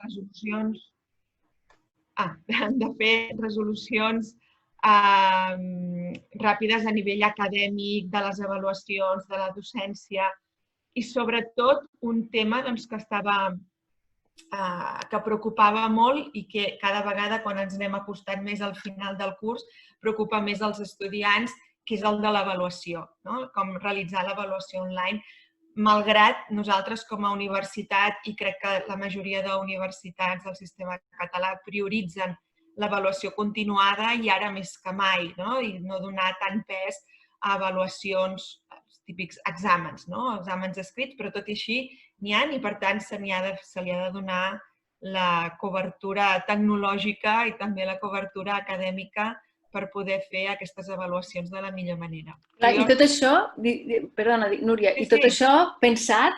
resolucions han de fer resolucions ràpides a nivell acadèmic, de les avaluacions, de la docència i, sobretot, un tema que preocupava molt i que cada vegada, quan ens anem acostant més al final del curs, preocupa més als estudiants, que és el de l'avaluació, com realitzar l'avaluació online, malgrat nosaltres com a universitat, i crec que la majoria d'universitats del sistema català prioritzen l'avaluació continuada i ara més que mai, i no donar tant pes a avaluacions, típics exàmens, exàmens escrits, però tot i així n'hi ha i, per tant, se li ha de donar la cobertura tecnològica i també la cobertura acadèmica per poder fer aquestes avaluacions de la millor manera. I tot això, perdona, Núria, i tot això pensat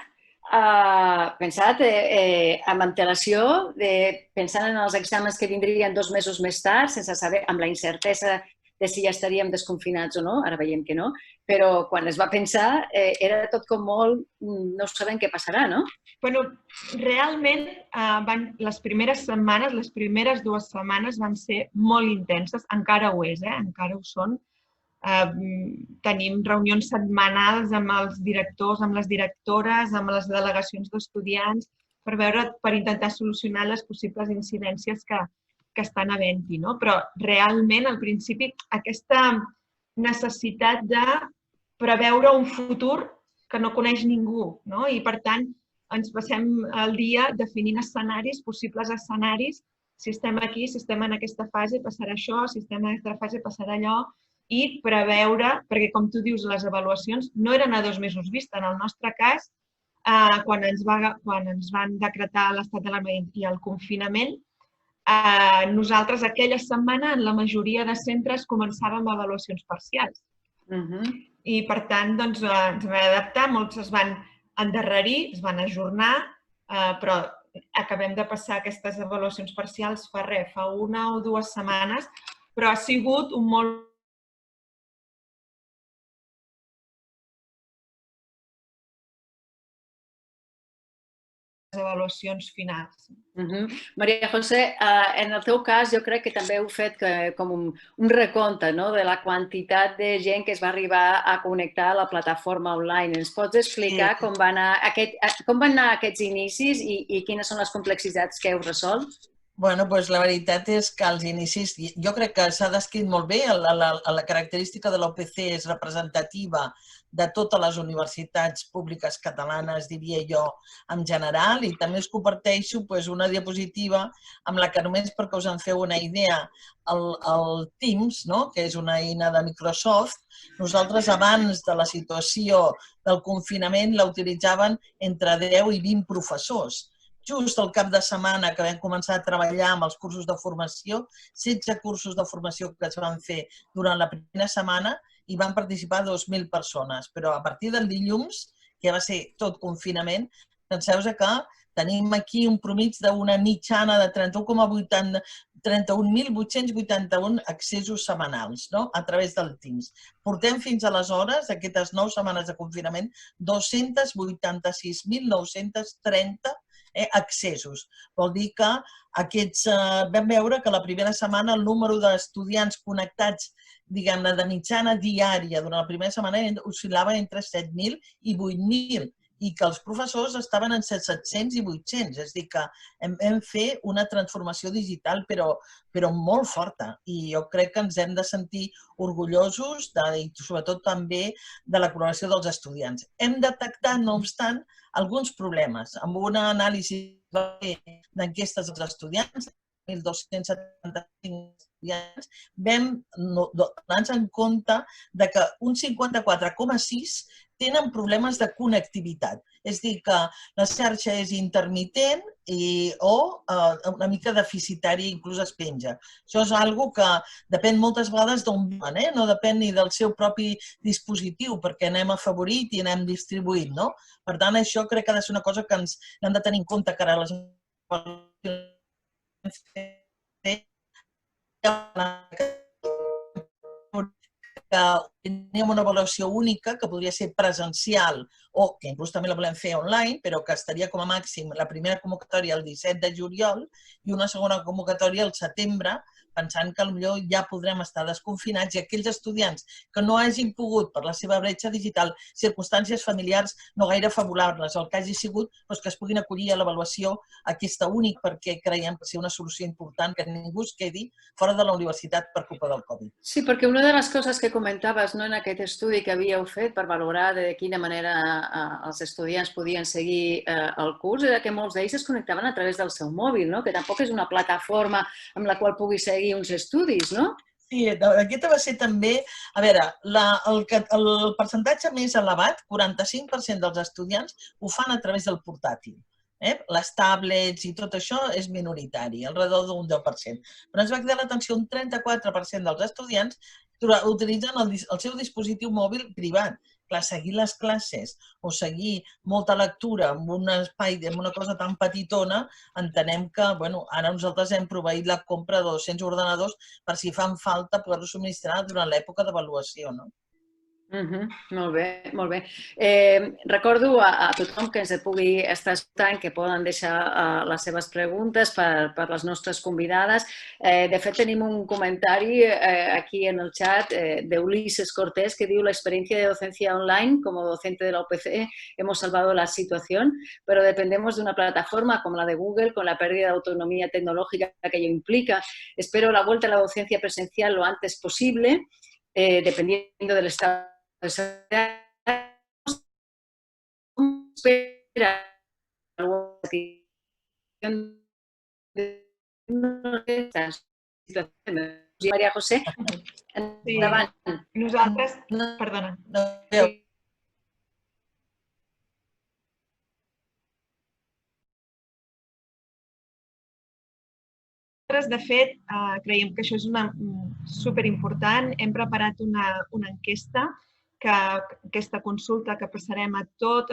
amb antelació, pensant en els exàmens que vindrien 2 mesos més tard, sense saber, amb la incertesa de si ja estaríem desconfinats o no, ara veiem que no, però quan es va pensar era tot com molt, no sabem què passarà, no? Bueno, realment les primeres setmanes, les primeres 2 setmanes van ser molt intenses, encara ho és, encara ho són. Tenim reunions setmanals amb els directors, amb les directores, amb les delegacions d'estudiants, per intentar solucionar les possibles incidències que estan havent-hi. Però realment, al principi, aquesta necessitat de preveure un futur que no coneix ningú i, per tant, ens passem el dia definint escenaris, possibles escenaris. Si estem aquí, si estem en aquesta fase, passarà això, si estem en aquesta fase, passarà allò, i preveure, perquè, com tu dius, les avaluacions no eren a 2 mesos vista. En el nostre cas, quan ens van decretar l'estat d'alarma i el confinament, nosaltres aquella setmana en la majoria de centres començàvem avaluacions parcials. I, per tant, ens vam adaptar, molts es van endarrerir, es van ajornar, però acabem de passar aquestes avaluacions parcials fa 1 o 2 setmanes, però ha sigut un molt avaluacions finals. Maria José, en el teu cas jo crec que també heu fet com un recompte de la quantitat de gent que es va arribar a connectar a la plataforma online. Ens pots explicar com van anar aquests inicis i quines són les complexitats que heu resolt? Bé, doncs la veritat és que als inicis, jo crec que s'ha descrit molt bé, la característica de l'OPC és representativa de totes les universitats públiques catalanes, diria jo, en general, i també us comparteixo una diapositiva amb la que només perquè us en feu una idea, el Teams, que és una eina de Microsoft, nosaltres abans de la situació del confinament la utilitzaven entre 10 i 20 professors. Just al cap de setmana que vam començar a treballar amb els cursos de formació, 16 cursos de formació que es van fer durant la primera setmana i van participar 2.000 persones. Però a partir del dilluns, que va ser tot confinament, penseu-vos que tenim aquí un promig d'una mitjana de 31.881 accessos setmanals a través del Teams. Portem fins aleshores, aquestes 9 setmanes de confinament, 286.930 accessos. Vol dir que vam veure que la primera setmana el número d'estudiants connectats, diguem-ne, de mitjana diària durant la primera setmana oscil·lava entre 7.000 i 8.000 i que els professors estaven en 700 i 800. És a dir, que hem fet una transformació digital però molt forta i jo crec que ens hem de sentir orgullosos i sobretot també de la col·laboració dels estudiants. Hem detectat, no obstant, alguns problemes. Amb una anàlisi d'enquestes dels estudiants, 1.275 estudiants, vam donar-nos en compte que un 54,6% tenen problemes de connectivitat. És a dir, que la xarxa és intermitent o una mica deficitària, inclús es penja. Això és una cosa que depèn moltes vegades d'on viuen, no depèn ni del seu propi dispositiu, perquè anem afavorit i anem distribuït. Per tant, això crec que ha de ser una cosa que ens hem de tenir en compte que ara les que teníem una avaluació única que podria ser presencial o que inclús també la volem fer online, però que estaria com a màxim la primera convocatòria el 17 de juliol i una segona convocatòria al setembre, pensant que potser ja podrem estar desconfinats i aquells estudiants que no hagin pogut, per la seva bretxa digital, circumstàncies familiars no gaire favorables, el que hagi sigut, doncs que es puguin acollir a l'avaluació aquesta únic, perquè creiem que ser una solució important que ningú es quedi fora de la universitat per culpa del Covid. Sí, perquè una de les coses que comentaves en aquest estudi que havíeu fet per valorar de quina manera els estudiants podien seguir el curs era que molts d'ells es connectaven a través del seu mòbil, que tampoc és una plataforma amb la qual pugui seguir uns estudis, no? Sí, aquesta va ser també... A veure, el percentatge més elevat, 45% dels estudiants, ho fan a través del portàtil. Les tablets i tot això és minoritari, alrededor d'un 10%. Però ens va cridar l'atenció un 34% dels estudiants utilitzen el seu dispositiu mòbil privat. Clar, seguir les classes o seguir molta lectura en un espai, en una cosa tan petitona, entenem que ara nosaltres hem proveït la compra de 200 ordenadors per si fan falta poder-los subministrar durant l'època d'avaluació, no? Molt bé, molt bé. Recordo a tothom que ens pugui estar escoltant que poden deixar les seves preguntes per les nostres convidades. De fet, tenim un comentari aquí en el chat de Ulises Cortés que diu: la experiencia de docencia online como docente de la UPC hemos salvado la situación, pero dependemos de una plataforma como la de Google con la pérdida de autonomía tecnológica que ello implica. Espero la vuelta a la docencia presencial lo antes posible, dependiendo del estado de salud. Maria José, endavant. Nosaltres, perdona. De fet, creiem que això és superimportant. Hem preparat una enquesta, aquesta consulta que passarem a tot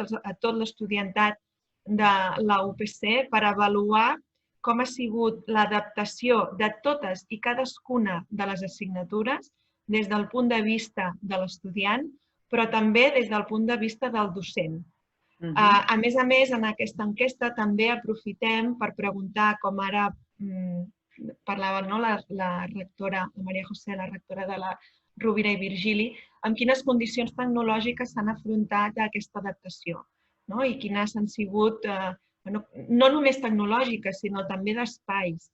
l'estudiantat de la UPC per avaluar com ha sigut l'adaptació de totes i cadascuna de les assignatures des del punt de vista de l'estudiant, però també des del punt de vista del docent. A més, en aquesta enquesta també aprofitem per preguntar, com ara parlava la rectora, la Maria José, la rectora de la Rovira i Virgili, amb quines condicions tecnològiques s'han afrontat a aquesta adaptació i quines han sigut, no només tecnològiques, sinó també d'espais.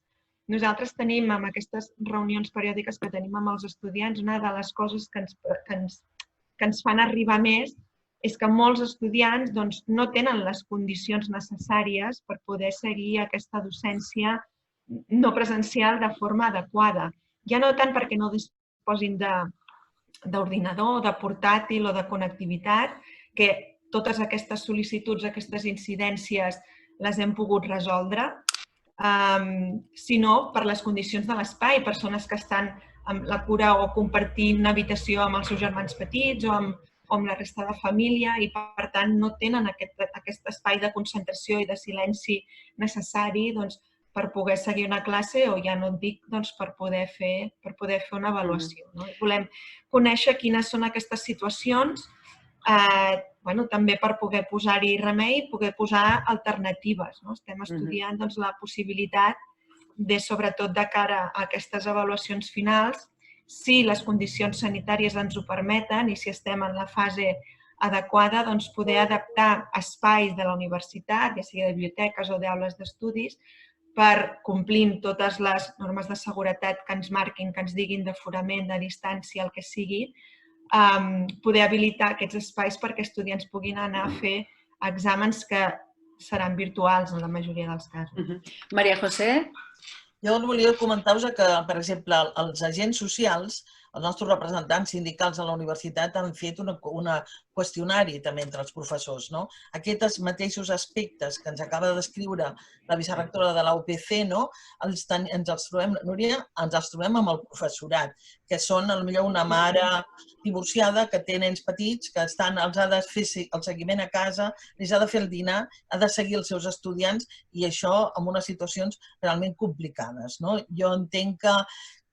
Nosaltres tenim, amb aquestes reunions periòdiques que tenim amb els estudiants, una de les coses que ens fan arribar més és que molts estudiants no tenen les condicions necessàries per poder seguir aquesta docència no presencial de forma adequada. Ja no tant perquè no disposin d'ordinador, de portàtil o de connectivitat, que totes aquestes sol·licituds, aquestes incidències les hem pogut resoldre, sinó per les condicions de l'espai, persones que estan amb la cura o compartint habitació amb els seus germans petits o amb la resta de família i, per tant, no tenen aquest espai de concentració i de silenci necessari per poder seguir una classe o, ja no et dic, per poder fer una avaluació. Volem conèixer quines són aquestes situacions, també per poder posar-hi remei i poder posar alternatives. Estem estudiant la possibilitat de, sobretot de cara a aquestes avaluacions finals, si les condicions sanitàries ens ho permeten i si estem en la fase adequada, poder adaptar espais de la universitat, ja sigui de biblioteques o d'aules d'estudis, per complint totes les normes de seguretat que ens marquin, que ens diguin d'aforament, de distància, el que sigui, poder habilitar aquests espais perquè estudiants puguin anar a fer exàmens que seran virtuals en la majoria dels casos. Maria José? Jo volia comentar-vos que, per exemple, els agents socials, els nostres representants sindicals a la universitat han fet un qüestionari també entre els professors. Aquests mateixos aspectes que ens acaba de descriure la vicerectora de la UPC, ens els trobem, Núria, ens els trobem amb el professorat, que són potser una mare divorciada que té nens petits, que els ha de fer el seguiment a casa, els ha de fer el dinar, ha de seguir els seus estudiants i això en unes situacions realment complicades. Jo entenc que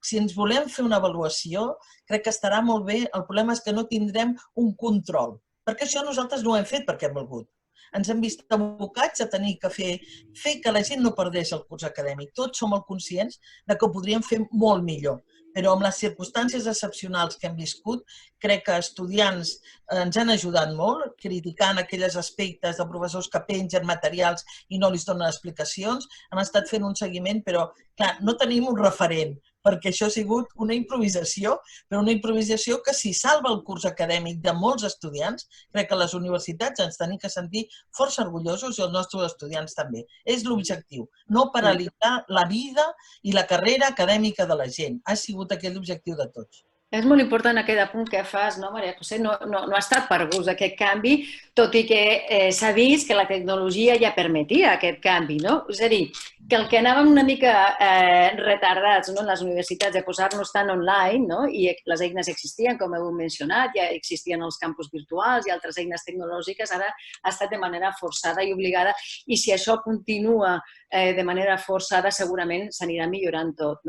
si ens volem fer una avaluació, crec que estarà molt bé. El problema és que no tindrem un control. perquè això nosaltres no ho hem fet perquè hem volgut. Ens hem vist abocats a tenir que fer que la gent no perdés el curs acadèmic. Tots som molt conscients que ho podríem fer molt millor, però amb les circumstàncies excepcionals que hem viscut, crec que estudiants ens han ajudat molt, criticant aquells aspectes de professors que pengen materials i no li donen explicacions. Hem estat fent un seguiment, però clar, no tenim un referent, perquè això ha sigut una improvisació, però una improvisació que si salva el curs acadèmic de molts estudiants, crec que les universitats ens tenim que sentir força orgullosos i els nostres estudiants també. És l'objectiu, no paralitzar la vida i la carrera acadèmica de la gent. Ha sigut aquest l'objectiu de tots. És molt important aquest apunt que fas, no, Maria José? No ha estat per gust aquest canvi, tot i que s'ha vist que la tecnologia ja permetia aquest canvi, no? És a dir, que el que anàvem una mica retardats en les universitats de posar-nos tant online, i les eines existien, com heu mencionat, ja existien els campus virtuals i altres eines tecnològiques, ara ha estat de manera forçada i obligada, i si això continua de manera forçada segurament s'anirà millorant tot.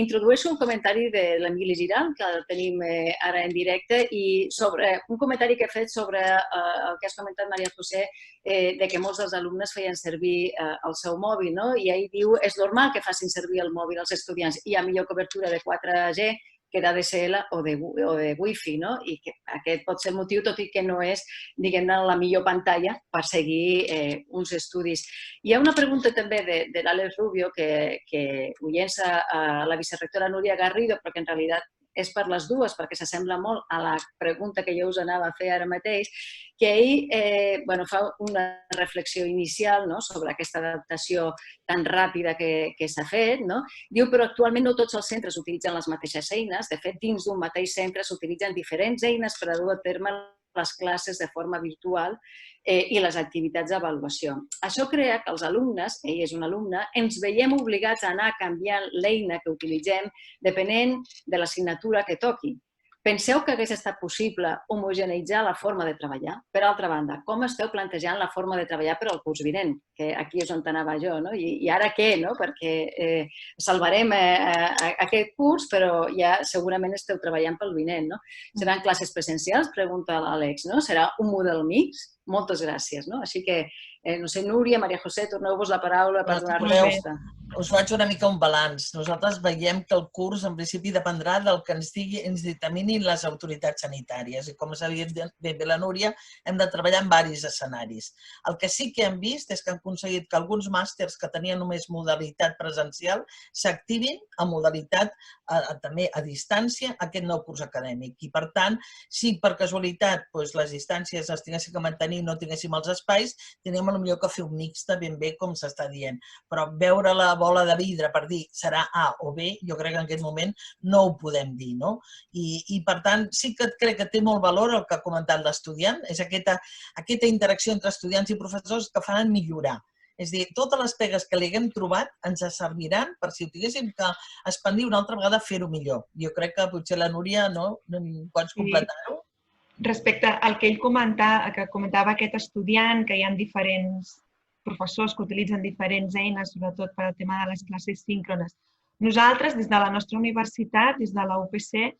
Introdueixo un comentari de l'Emili Giral, que el tenim ara en directe, i sobre un comentari que he fet sobre el que has comentat, Maria José, de que molts dels alumnes feien servir el seu mòbil, i ell diu és normal que facin servir el mòbil els estudiants. Hi ha millor cobertura de 4G que d'ADSL o de Wi-Fi, i aquest pot ser el motiu, tot i que no és, diguem-ne, la millor pantalla per seguir uns estudis. Hi ha una pregunta també de l'Àlex Rubio que ho llença a la vicerectora Núria Garrido, però que en realitat és per les dues, perquè s'assembla molt a la pregunta que jo us anava a fer ara mateix, que ell fa una reflexió inicial sobre aquesta adaptació tan ràpida que s'ha fet. Diu, però actualment no tots els centres utilitzen les mateixes eines. De fet, dins d'un mateix centre s'utilitzen diferents eines per a dur a terme les classes de forma virtual i les activitats d'avaluació. Això crea que els alumnes, ell és un alumne, ens veiem obligats a anar canviant l'eina que utilitzem depenent de l'assignatura que toqui. Penseu que hagués estat possible homogeneïtzar la forma de treballar? Per altra banda, com esteu plantejant la forma de treballar per al curs vinent? Que aquí és on anava jo, I ara què? Perquè salvarem aquest curs, però ja segurament esteu treballant pel vinent, Seran classes presencials? Pregunta l'Àlex, Serà un model mix? Moltes gràcies, Així que, no sé, Núria, Maria José, torneu-vos la paraula per donar resposta. Us faig una mica un balanç. Nosaltres veiem que el curs, en principi, dependrà del que ens dictaminin les autoritats sanitàries. I com s'ha dit bé la Núria, hem de treballar en diversos escenaris. El que sí que hem vist és que han aconseguit que alguns màsters que tenien només modalitat presencial s'activin a modalitat també a distància aquest nou curs acadèmic. I, per tant, si per casualitat les distàncies les tinguéssim que mantenir i no tinguéssim els espais, tenim potser que fer un mixte ben bé, com s'està dient. Però veure la bola de vidre per dir serà A o B, jo crec que en aquest moment no ho podem dir, I per tant, sí que crec que té molt valor el que ha comentat l'estudiant, és aquesta interacció entre estudiants i professors que faran millorar. És a dir, totes les pegues que li haguem trobat ens serviran per si ho tinguéssim que expandir una altra vegada, fer-ho millor. Jo crec que potser la Núria, pots completar-ho? Respecte al que ell comentava aquest estudiant, que hi ha diferents professors que utilitzen diferents eines, sobretot per al tema de les classes síncrones. Nosaltres, des de la nostra universitat, des de la UPC,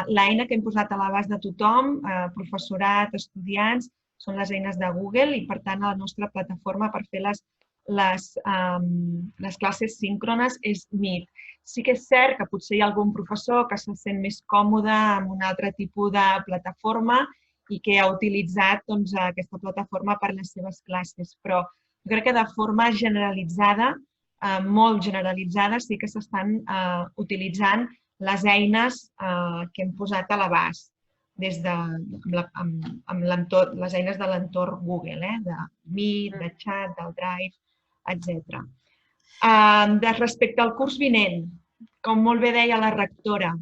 l'eina que hem posat a l'abast de tothom, professorat, estudiants, són les eines de Google i, per tant, la nostra plataforma per fer les classes síncrones és Meet. Sí que és cert que potser hi ha algun professor que se sent més còmode amb un altre tipus de plataforma i que ha utilitzat aquesta plataforma per les seves classes, però jo crec que de forma generalitzada, molt generalitzada, sí que s'estan utilitzant les eines que hem posat a l'abast amb les eines de l'entorn Google, de Meet, de Chat, del Drive, etc. Respecte al curs vinent, com molt bé deia la rectora,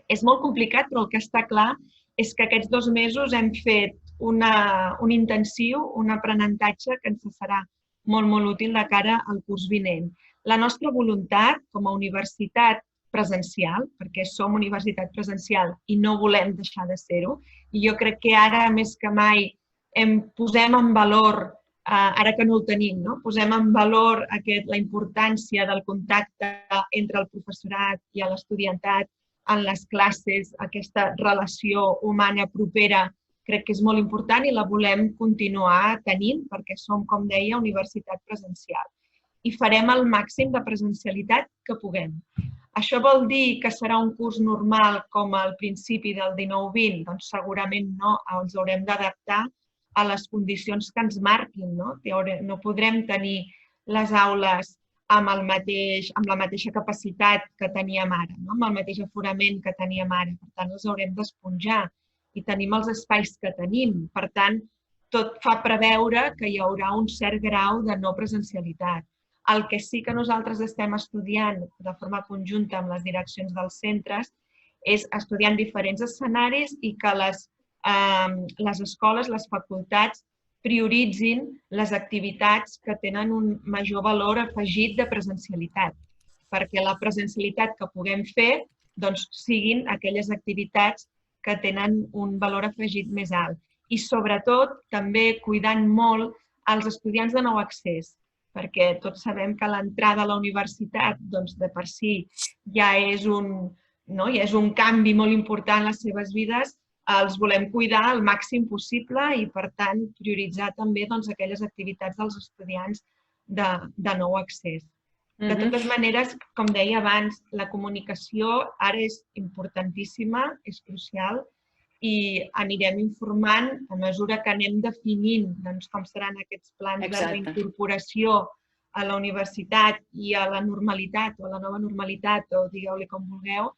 és molt complicat, però el que està clar és que aquests 2 mesos hem fet un intensiu, un aprenentatge que ens serà molt, molt útil de cara al curs vinent. La nostra voluntat, com a universitat presencial, perquè som universitat presencial i no volem deixar de ser-ho, i jo crec que ara, més que mai, posem en valor, ara que no el tenim, posem en valor la importància del contacte entre el professorat i l'estudiantat en les classes, aquesta relació humana propera, crec que és molt important i la volem continuar tenint perquè som, com deia, universitat presencial. I farem el màxim de presencialitat que puguem. Això vol dir que serà un curs normal com al principi del 19-20? Doncs segurament no, ens haurem d'adaptar a les condicions que ens marquin. No podrem tenir les aules amb la mateixa capacitat que teníem ara, amb el mateix aforament que teníem ara. Per tant, els haurem d'esponjar i tenim els espais que tenim. Per tant, tot fa preveure que hi haurà un cert grau de no presencialitat. El que sí que nosaltres estem estudiant de forma conjunta amb les direccions dels centres és estudiar en diferents escenaris i que les escoles, les facultats, prioritzin les activitats que tenen un major valor afegit de presencialitat, perquè la presencialitat que puguem fer siguin aquelles activitats que tenen un valor afegit més alt. I sobretot també cuidant molt els estudiants de nou accés, perquè tots sabem que l'entrada a la universitat de per si ja és un canvi molt important en les seves vides, els volem cuidar al màxim possible i, per tant, prioritzar també aquelles activitats dels estudiants de nou accés. De totes maneres, com deia abans, la comunicació ara és importantíssima, és crucial, i anirem informant a mesura que anem definint com seran aquests plans de reincorporació a la universitat i a la normalitat o a la nova normalitat, o digueu-li com vulgueu,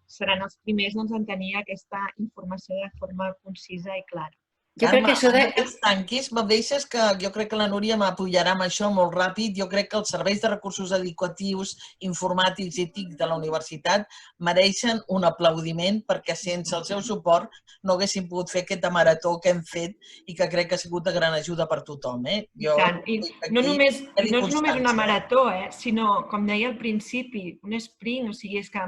seran els primers en tenir aquesta informació de forma concisa i clara. Jo crec que això d'aquests tanquis, me'l deixes que jo crec que la Núria m'apoyarà amb això molt ràpid. Jo crec que els serveis de recursos educatius, informàtics i TIC de la universitat mereixen un aplaudiment perquè sense el seu suport no haguéssim pogut fer aquesta marató que hem fet i que crec que ha sigut de gran ajuda per tothom. I no és només una marató, sinó, com deia al principi, un sprint, o sigui, és que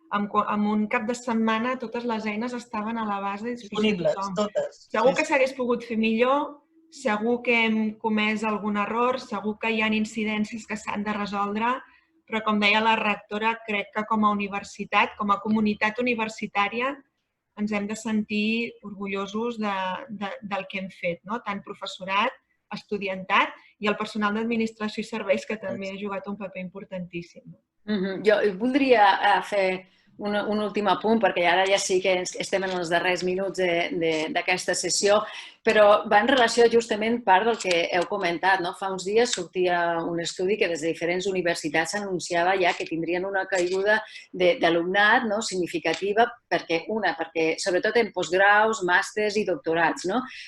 amb un cap de setmana totes les eines estaven a la base disponibles, totes. Segur que s'hagués pogut fer millor, segur que hem comès algun error, segur que hi ha incidències que s'han de resoldre, però com deia la rectora, crec que com a universitat, com a comunitat universitària, ens hem de sentir orgullosos del que hem fet, tant professorat, estudiantat i el personal d'administració i serveis, que també ha jugat un paper importantíssim. Jo voldria fer un últim apunt, perquè ara ja sí que estem en els darrers minuts d'aquesta sessió, però va en relació justament part del que heu comentat. Fa uns dies sortia un estudi que des de diferents universitats anunciava ja que tindrien una caiguda d'alumnat significativa, perquè sobretot en postgraus, màsters i doctorats,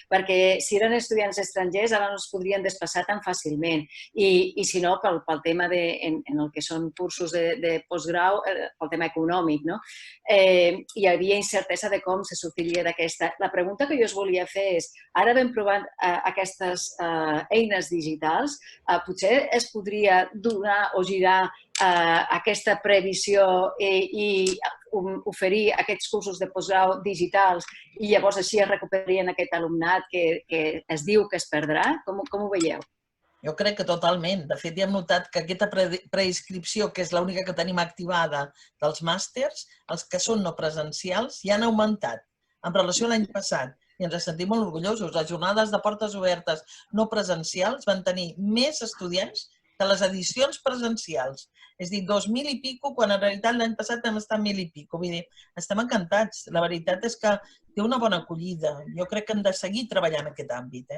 perquè si eren estudiants estrangers ara no es podrien desplaçar tan fàcilment i si no, pel tema en el que són cursos de postgrau, pel tema econòmic. Hi havia incertesa de com se sortiria d'aquesta. La pregunta que jo us volia fer és, ara ben provant aquestes eines digitals, potser es podria donar o girar aquesta previsió i oferir aquests cursos de postgrau digitals i llavors així es recuperarien aquest alumnat que es diu que es perdrà? Com ho veieu? Jo crec que totalment. De fet, ja hem notat que aquesta preinscripció, que és l'única que tenim activada dels màsters, els que són no presencials, ja han augmentat en relació a l'any passat. I ens sentim molt orgullosos. Les jornades de portes obertes no presencials van tenir més estudiants que les edicions presencials. És a dir, 2.000 i pico, quan en realitat l'any passat vam estar 1.000 i pico. Vull dir, estem encantats. La veritat és que té una bona acollida. Jo crec que hem de seguir treballant en aquest àmbit.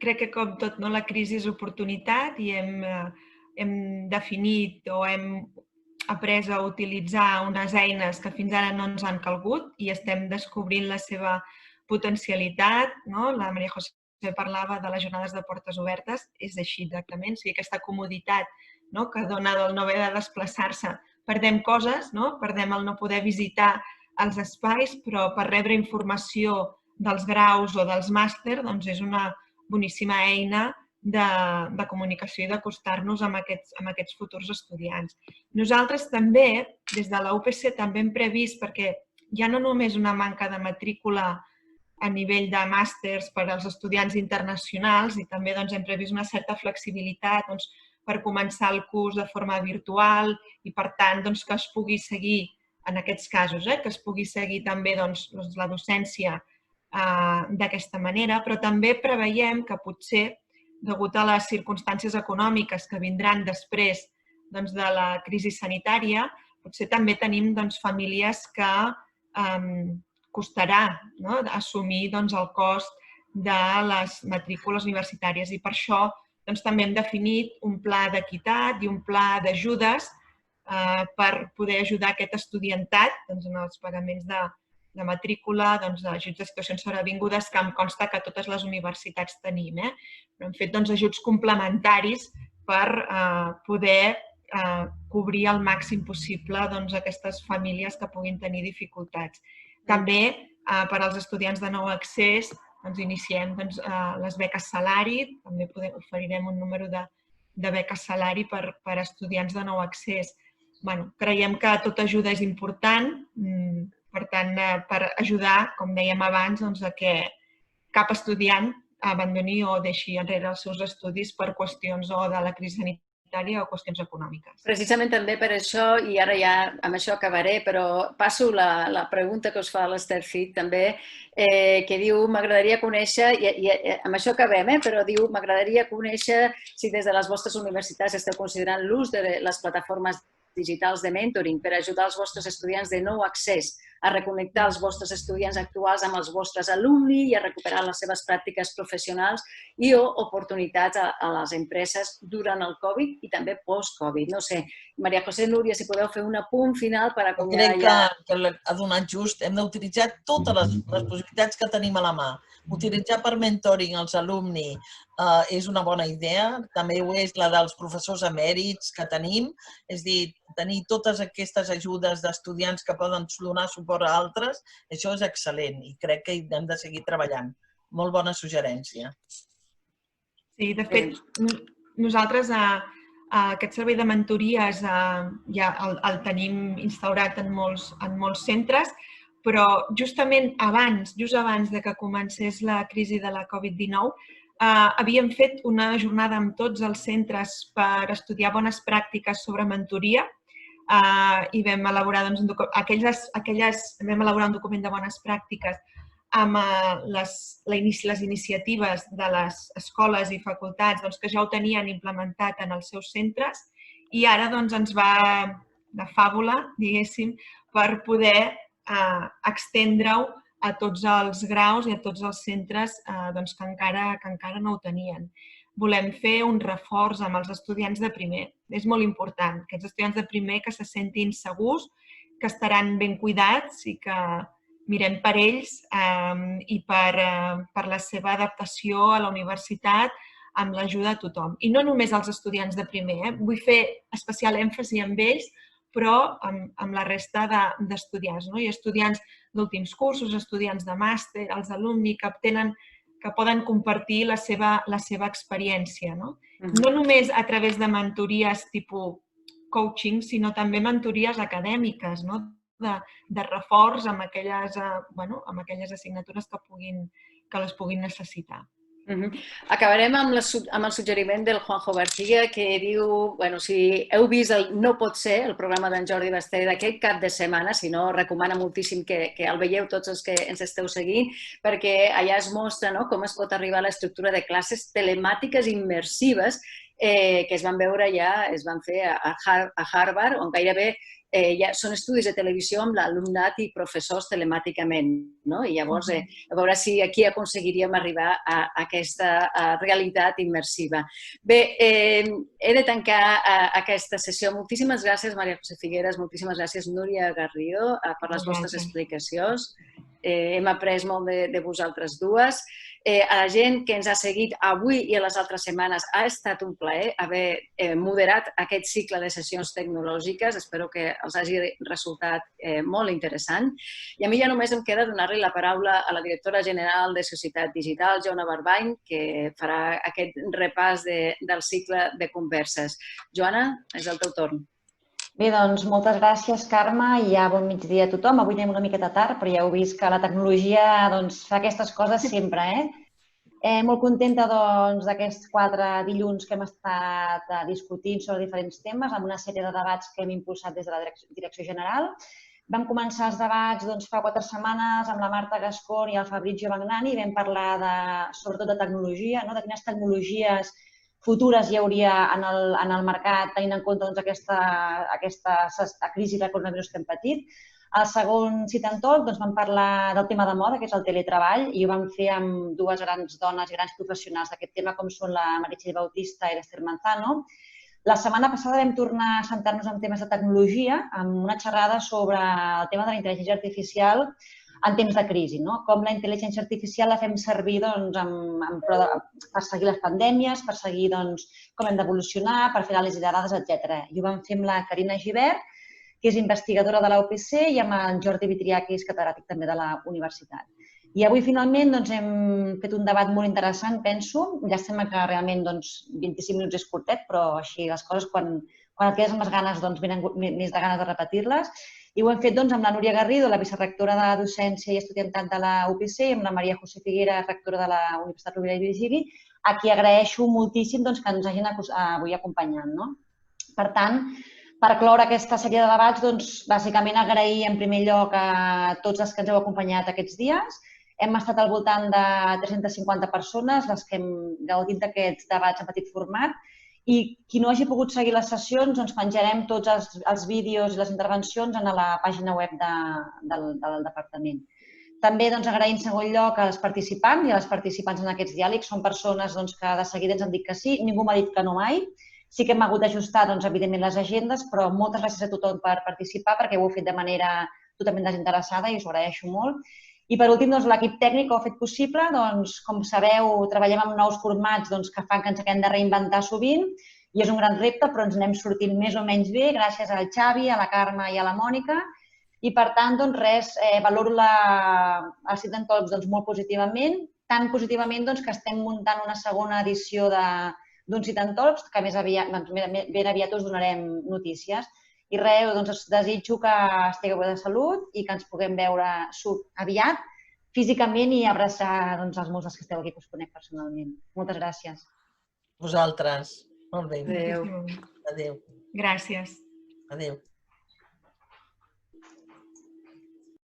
Crec que, com tot, la crisi és oportunitat i hem definit o hem après a utilitzar unes eines que fins ara no ens han calgut i estem descobrint la seva potencialitat. La Maria José parlava de les jornades de portes obertes, és així exactament. O sigui, aquesta comoditat que dona el no haver de desplaçar-se. Perdem coses, perdem el no poder visitar els espais, però per rebre informació dels graus o dels màsters és una boníssima eina de comunicació i d'acostar-nos amb aquests futurs estudiants. Nosaltres també, des de la UPC, també hem previst, perquè hi ha no només una manca de matrícula a nivell de màsters per als estudiants internacionals i també hem previst una certa flexibilitat per començar el curs de forma virtual i, per tant, que es pugui seguir, en aquests casos, que es pugui seguir també la docència d'aquesta manera, però també preveiem que potser, degut a les circumstàncies econòmiques que vindran després de la crisi sanitària, potser també tenim famílies que costarà assumir el cost de les matrícules universitàries i per això també hem definit un pla d'equitat i un pla d'ajudes per poder ajudar aquest estudiantat en els pagaments de matrícula, d'ajuts de situacions sobrevingudes, que em consta que totes les universitats tenim. Però hem fet ajuts complementaris per poder cobrir al màxim possible aquestes famílies que puguin tenir dificultats. També per als estudiants de nou accés iniciem les beques salari, també oferirem un número de beques salari per a estudiants de nou accés. Creiem que tota ajuda és important, per tant, per ajudar, com dèiem abans, a que cap estudiant abandoni o deixi enrere els seus estudis per qüestions o de la crisi sanitària o qüestions econòmiques. Precisament també per això, i ara ja amb això acabaré, però passo la pregunta que us fa l'Esther Cid també, que diu, m'agradaria conèixer, i amb això acabem, però diu, m'agradaria conèixer si des de les vostres universitats esteu considerant l'ús de les plataformes digitals de mentoring per ajudar els vostres estudiants de nou accés a reconnectar els vostres estudiants actuals amb els vostres alumni i a recuperar les seves pràctiques professionals i o oportunitats a les empreses durant el Covid i també post-Covid. No sé, Maria José, Núria, si podeu fer un apunt final per acomiadar ja... Crec que ha donat just. Hem d'utilitzar totes les possibilitats que tenim a la mà. Utilitzar per mentoring els alumni és una bona idea. També ho és la dels professors emèrits que tenim. És a dir, tenir totes aquestes ajudes d'estudiants que poden donar suport a altres, això és excel·lent i crec que hi hem de seguir treballant. Molt bona suggerència. Sí, de fet, nosaltres aquest servei de mentories ja el tenim instaurat en molts centres, però justament just abans que comencés la crisi de la Covid-19, havíem fet una jornada amb tots els centres per estudiar bones pràctiques sobre mentoria i vam elaborar un document de bones pràctiques amb les iniciatives de les escoles i facultats que ja ho tenien implementat en els seus centres i ara ens va de fàbula, diguéssim, per poder estendre-ho a tots els graus i a tots els centres que encara no ho tenien. Volem fer un reforç amb els estudiants de primer. És molt important, aquests estudiants de primer que se sentin segurs, que estaran ben cuidats i que mirem per ells i per la seva adaptació a la universitat amb l'ajuda de tothom. I no només els estudiants de primer. Vull fer especial èmfasi amb ells, però amb la resta d'estudiants. Hi ha estudiants d'últims cursos, estudiants de màster, els alumni que poden compartir la seva experiència. No només a través de mentories tipus coaching, sinó també mentories acadèmiques, de reforç amb aquelles assignatures que les puguin necessitar. Acabarem amb el suggeriment del Juanjo García, que diu, si heu vist el No pot ser, el programa d'en Jordi Basté d'aquest cap de setmana, si no, recomana moltíssim que el veieu tots els que ens esteu seguint, perquè allà es mostra com es pot arribar a l'estructura de classes telemàtiques immersives que es van veure ja, es van fer a Harvard, on gairebé són estudis de televisió amb l'alumnat i professors telemàticament. I llavors, a veure si aquí aconseguiríem arribar a aquesta realitat immersiva. Bé, he de tancar aquesta sessió. Moltíssimes gràcies, Maria José Figueras, moltíssimes gràcies, Núria Garrido, per les vostres explicacions. Hem après molt de vosaltres dues. A la gent que ens ha seguit avui i a les altres setmanes ha estat un plaer haver moderat aquest cicle de sessions tecnològiques. Espero que els hagi resultat molt interessant. I a mi ja només em queda donar-li la paraula a la directora general de Societat Digital, Joana Barbany, que farà aquest repàs del cicle de converses. Joana, és el teu torn. Bé, doncs moltes gràcies, Carme, i ja bon migdia a tothom. Avui anem una miqueta tard, però ja heu vist que la tecnologia fa aquestes coses sempre, Molt contenta d'aquests 4 dilluns que hem estat discutint sobre diferents temes amb una sèrie de debats que hem impulsat des de la Direcció General. Vam començar els debats fa 4 setmanes amb la Marta Gascón i el Fabrizio Magnani i vam parlar sobretot de tecnologia, de quines tecnologies futures hi hauria en el mercat tenint en compte aquesta crisi de coronavirus que hem patit. Al segon Sit and Talk vam parlar del tema de moda, que és el teletreball, i ho vam fer amb 2 grans dones i grans professionals d'aquest tema, com són la Meritxell Bautista i l'Ester Manzano. La setmana passada vam tornar a sentar-nos en temes de tecnologia, amb una xerrada sobre el tema de la intel·ligència artificial en temps de crisi, com la intel·ligència artificial la fem servir per seguir les pandèmies, per seguir com hem d'evolucionar, per fer anàlisi de dades, etc. I ho vam fer amb la Carina Gibert, que és investigadora de la UPC, i amb el Jordi Vitriakis, catedràtic també de la universitat. I avui, finalment, hem fet un debat molt interessant, penso. Llàstima que realment 25 minuts és curtet, però així les coses, quan et quedes amb les ganes, venen més de ganes de repetir-les. I ho hem fet amb la Núria Garrido, la vicerectora de Docència i Estudiantat de la UPC, i amb la Maria José Figuera, rectora de la Universitat Rovira i Virgili, a qui agraeixo moltíssim que ens hagin avui acompanyat. Per tant, per cloure aquesta sèrie de debats, bàsicament agrair en primer lloc a tots els que ens heu acompanyat aquests dies. Hem estat al voltant de 350 persones les que hem gaudit d'aquests debats en petit format i qui no hagi pogut seguir les sessions, penjarem tots els vídeos i les intervencions a la pàgina web del departament. També agrair en segon lloc als participants i a les participants en aquests diàlegs. Són persones que de seguida ens han dit que sí, ningú m'ha dit que no mai. Sí que hem hagut d'ajustar, evidentment, les agendes, però moltes gràcies a tothom per participar, perquè ho heu fet de manera totalment desinteressada i us ho agraeixo molt. I, per últim, l'equip tècnic que ho ha fet possible. Com sabeu, treballem amb nous formats que fan que ens haguem de reinventar sovint i és un gran repte, però ens anem sortint més o menys bé gràcies al Xavi, a la Carme i a la Mònica. I, per tant, valoro el Sit and Talks molt positivament, tan positivament que estem muntant una segona edició d'un Sit and Talks, que ben aviat us donarem notícies. I res, us desitjo que estigueu de salut i que ens puguem veure aviat físicament i abraçar els molts dels que esteu aquí, que us conec personalment. Moltes gràcies. Vosaltres. Molt bé. Adéu. Adéu. Gràcies. Adéu.